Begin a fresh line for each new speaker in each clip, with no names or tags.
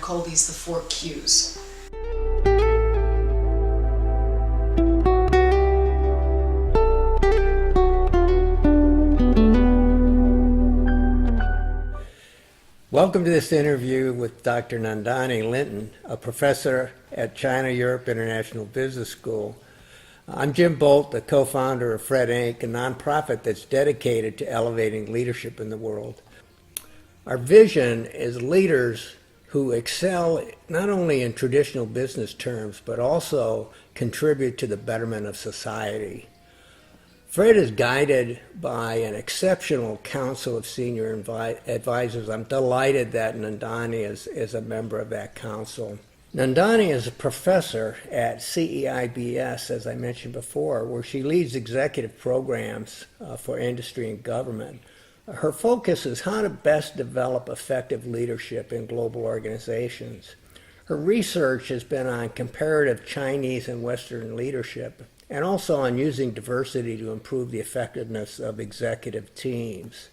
call these the 4 Qs.
Welcome to this interview with Dr. Nandani Lynton, a professor at China-Europe International Business School. I'm Jim Bolt, the co-founder of Fred Inc., a nonprofit that's dedicated to elevating leadership in the world. Our vision is leaders who excel not only in traditional business terms, but also contribute to the betterment of society. Fred is guided by an exceptional council of senior advisors. I'm delighted that Nandani is a member of that council. Nandani is a professor at CEIBS, as I mentioned before, where she leads executive programs for industry and government. Her focus is how to best develop effective leadership in global organizations. Her research has been on comparative Chinese and Western leadership, and also on using diversity to improve the effectiveness of executive teams.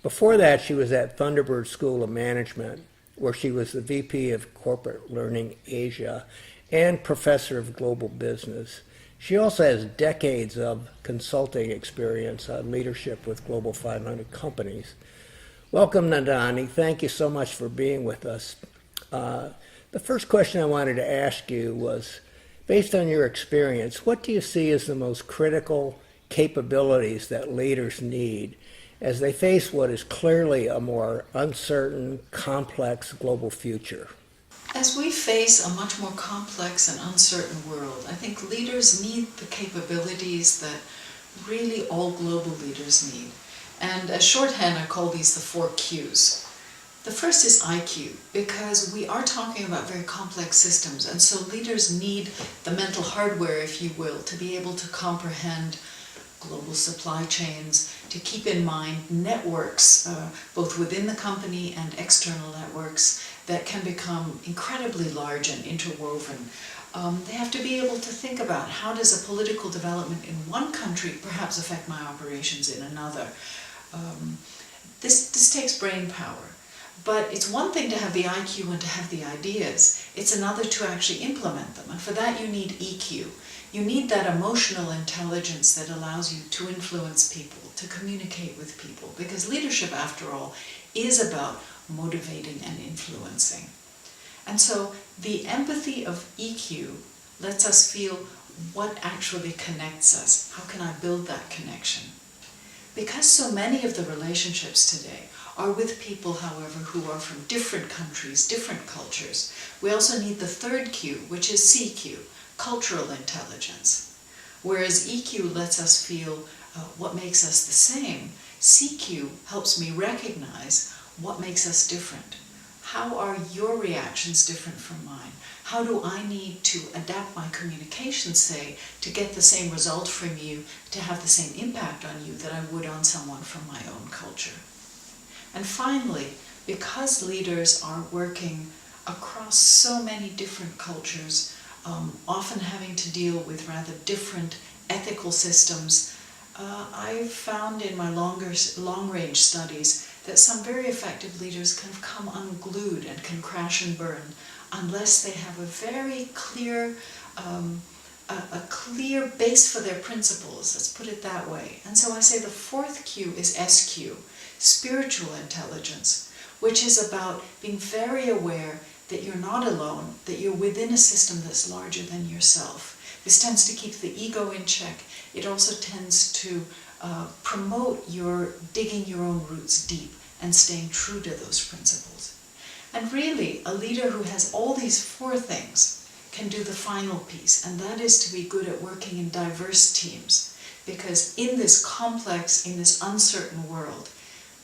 Before that, she was at Thunderbird School of Management, where she was the VP of Corporate Learning Asia and Professor of Global Business. She also has decades of consulting experience on leadership with Global 500 companies. Welcome, Nandani. Thank you so much for being with us. The first question I wanted to ask you was, based on your experience, what do you see as the most critical capabilities that leaders need as they face what is clearly a more uncertain, complex global future?
As we face a much more complex and uncertain world, I think leaders need the capabilities that really all global leaders need. And as shorthand, I call these the 4 Qs. The first is IQ, because we are talking about very complex systems, and so leaders need the mental hardware, if you will, to be able to comprehend global supply chains, to keep in mind networks, both within the company and external networks, that can become incredibly large and interwoven. They have to be able to think about how does a political development in one country perhaps affect my operations in another. This takes brain power. But it's one thing to have the IQ and to have the ideas. It's another to actually implement them. And for that you need EQ. You need that emotional intelligence that allows you to influence people, to communicate with people. Because leadership, after all, is about motivating and influencing. And so the empathy of EQ lets us feel what actually connects us. How can I build that connection? Because so many of the relationships today are with people, however, who are from different countries, different cultures. We also need the 3rd Q, which is CQ, cultural intelligence. Whereas EQ lets us feel what makes us the same, CQ helps me recognize what makes us different. How are your reactions different from mine? How do I need to adapt my communication, say, to get the same result from you, to have the same impact on you that I would on someone from my own culture? And finally, because leaders are working across so many different cultures, often having to deal with rather different ethical systems, I've found in my long-range studies that some very effective leaders kind of come unglued and can crash and burn unless they have a very clear, a clear base for their principles, let's put it that way. And so I say the 4th Q is SQ, spiritual intelligence, which is about being very aware that you're not alone, that you're within a system that's larger than yourself. This tends to keep the ego in check. It also tends to promote your digging your own roots deep and staying true to those principles. And really, a leader who has all these 4 things can do the final piece, and that is to be good at working in diverse teams. Because in this complex, in this uncertain world,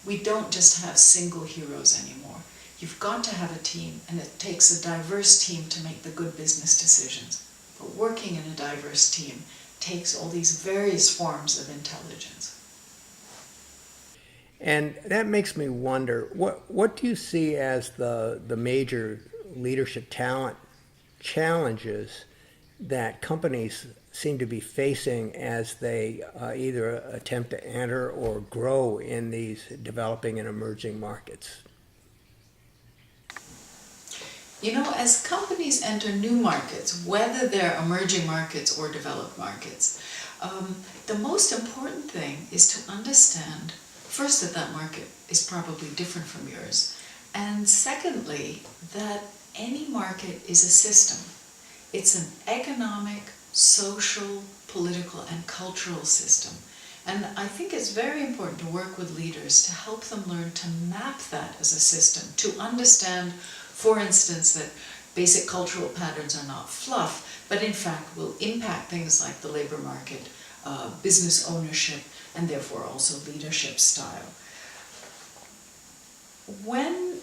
we don't just have single heroes anymore. You've got to have a team, and it takes a diverse team to make the good business decisions. But working in a diverse team takes all these various forms of intelligence.
And that makes me wonder, what do you see as the major leadership talent challenges that companies seem to be facing as they either attempt to enter or grow in these developing and emerging markets?
You know, as companies enter new markets, whether they're emerging markets or developed markets, the most important thing is to understand, first, that that market is probably different from yours, and secondly, that any market is a system. It's an economic, social, political, and cultural system. And I think it's very important to work with leaders to help them learn to map that as a system, to understand, for instance, that basic cultural patterns are not fluff, but in fact will impact things like the labor market, business ownership, and therefore also leadership style. When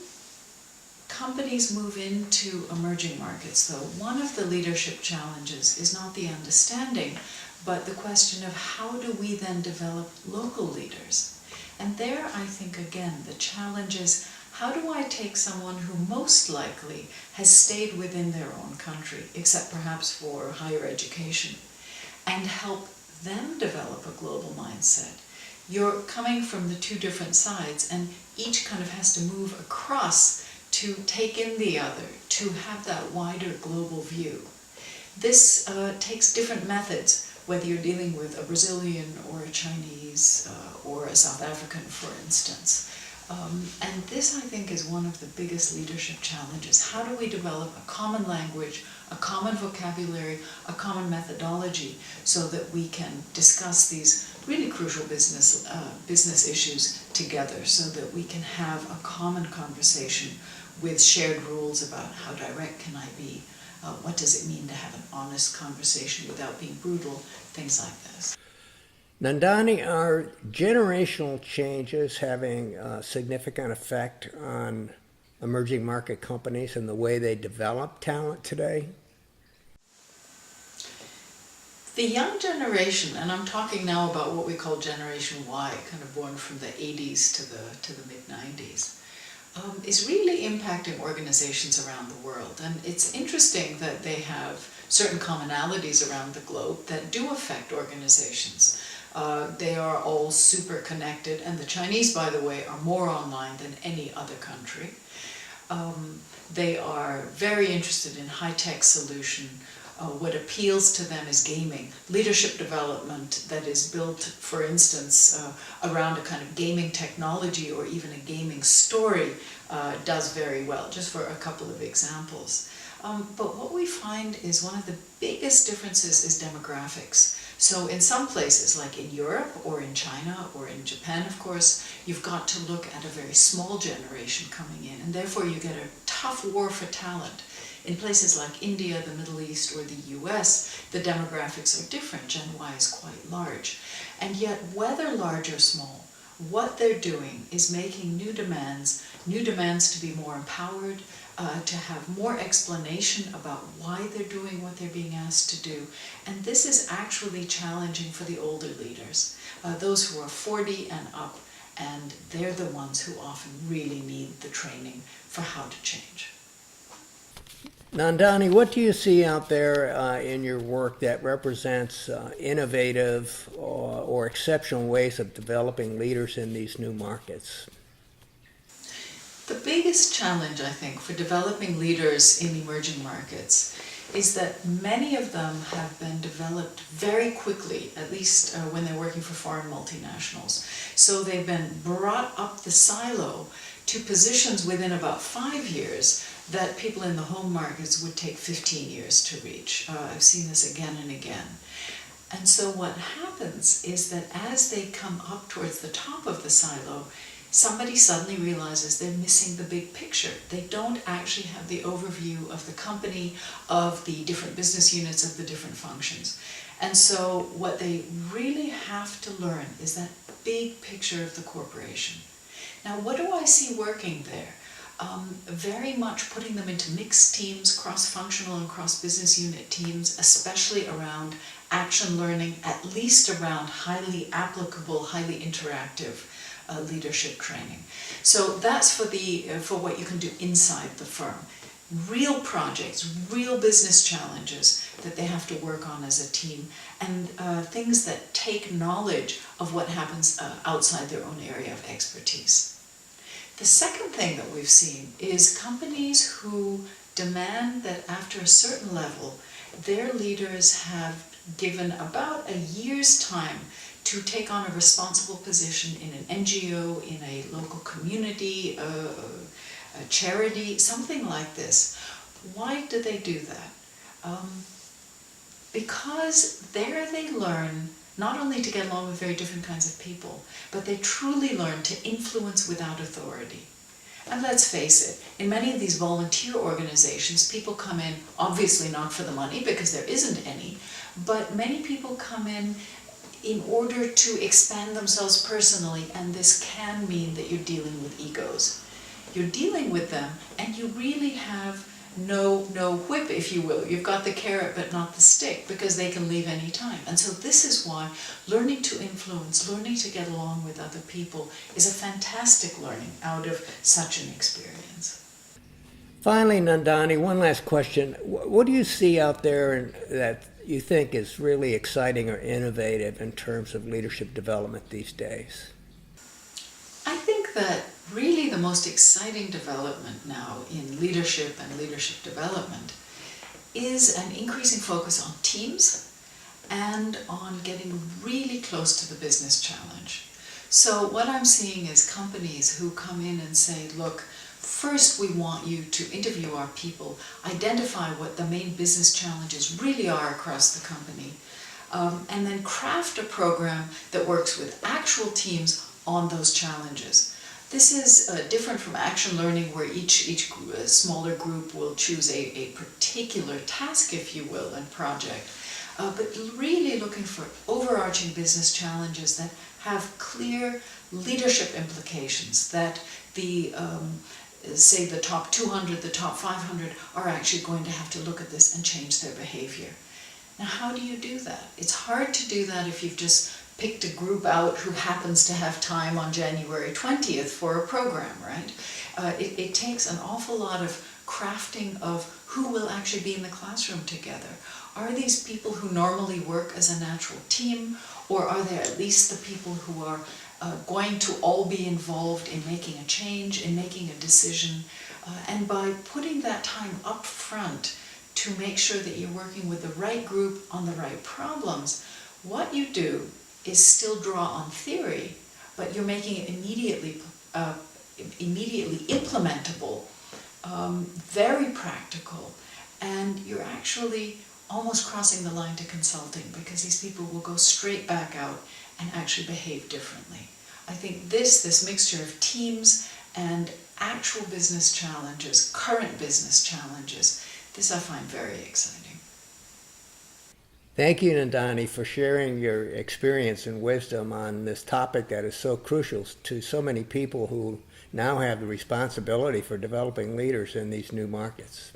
companies move into emerging markets, though, one of the leadership challenges is not the understanding, but the question of how do we then develop local leaders? And there, I think, again, the challenge is, how do I take someone who most likely has stayed within their own country, except perhaps for higher education, and help them develop a global mindset? You're coming from the two different sides, and each kind of has to move across to take in the other, to have that wider global view. This takes different methods, whether you're dealing with a Brazilian or a Chinese or a South African, for instance. And this, I think, is one of the biggest leadership challenges. How do we develop a common language, a common vocabulary, a common methodology, so that we can discuss these really crucial business issues together, so that we can have a common conversation with shared rules about how direct can I be, what does it mean to have an honest conversation without being brutal, things like this.
Nandani, are generational changes having a significant effect on emerging market companies and the way they develop talent today?
The young generation, and I'm talking now about what we call Generation Y, kind of born from the 80s to the mid-90s, is really impacting organizations around the world. And it's interesting that they have certain commonalities around the globe that do affect organizations. They are all super connected, and the Chinese, by the way, are more online than any other country. They are very interested in high-tech solution. What appeals to them is gaming, leadership development that is built, for instance, around a kind of gaming technology or even a gaming story does very well, just for a couple of examples. But what we find is one of the biggest differences is demographics. So in some places, like in Europe or in China or in Japan, of course, you've got to look at a very small generation coming in, and therefore you get a tough war for talent. In places like India, the Middle East, or the US, the demographics are different. Gen Y is quite large. And yet, whether large or small, what they're doing is making new demands to be more empowered, to have more explanation about why they're doing what they're being asked to do. And this is actually challenging for the older leaders, those who are 40 and up, and they're the ones who often really need the training for how to change.
Nandani, what do you see out there in your work that represents innovative or exceptional ways of developing leaders in these new markets?
The biggest challenge, I think, for developing leaders in emerging markets is that many of them have been developed very quickly, at least when they're working for foreign multinationals. So they've been brought up the silo to positions within about 5 years that people in the home markets would take 15 years to reach. I've seen this again and again. And so what happens is that as they come up towards the top of the silo, somebody suddenly realizes they're missing the big picture. They don't actually have the overview of the company, of the different business units, of the different functions. And so what they really have to learn is that big picture of the corporation. Now, what do I see working there? Very much putting them into mixed teams, cross-functional and cross-business unit teams, especially around action learning, at least around highly applicable, highly interactive leadership training. So that's for what you can do inside the firm. Real projects, real business challenges that they have to work on as a team, and things that take knowledge of what happens outside their own area of expertise. The second thing that we've seen is companies who demand that after a certain level, their leaders have given about a year's time to take on a responsible position in an NGO, in a local community, a charity, something like this. Why do they do that? Because there they learn not only to get along with very different kinds of people, but they truly learn to influence without authority. And let's face it, in many of these volunteer organizations, people come in, obviously not for the money because there isn't any, but many people come in order to expand themselves personally, and this can mean that you're dealing with egos. You're dealing with them, and you really have no whip, if you will. You've got the carrot but not the stick, because they can leave any time. And so this is why learning to influence, learning to get along with other people is a fantastic learning out of such an experience.
Finally, Nandani, one last question. What do you see out there that you think is really exciting or innovative in terms of leadership development these days?
I think that really the most exciting development now in leadership and leadership development is an increasing focus on teams and on getting really close to the business challenge. So what I'm seeing is companies who come in and say, look, first we want you to interview our people, identify what the main business challenges really are across the company, and then craft a program that works with actual teams on those challenges. This is different from action learning, where each smaller group will choose a particular task, if you will, and project, but really looking for overarching business challenges that have clear leadership implications, that say the top 200, the top 500 are actually going to have to look at this and change their behavior. Now, how do you do that? It's hard to do that if you've just picked a group out who happens to have time on January 20th for a program, right? It takes an awful lot of crafting of who will actually be in the classroom together. Are these people who normally work as a natural team, or are they at least the people who are going to all be involved in making a change, in making a decision? And by putting that time up front to make sure that you're working with the right group on the right problems, what you do is still draw on theory, but you're making it immediately implementable, very practical, and you're actually almost crossing the line to consulting, because these people will go straight back out and actually behave differently. I think this mixture of teams and actual business challenges, current business challenges, this I find very exciting.
Thank you, Nandani, for sharing your experience and wisdom on this topic that is so crucial to so many people who now have the responsibility for developing leaders in these new markets.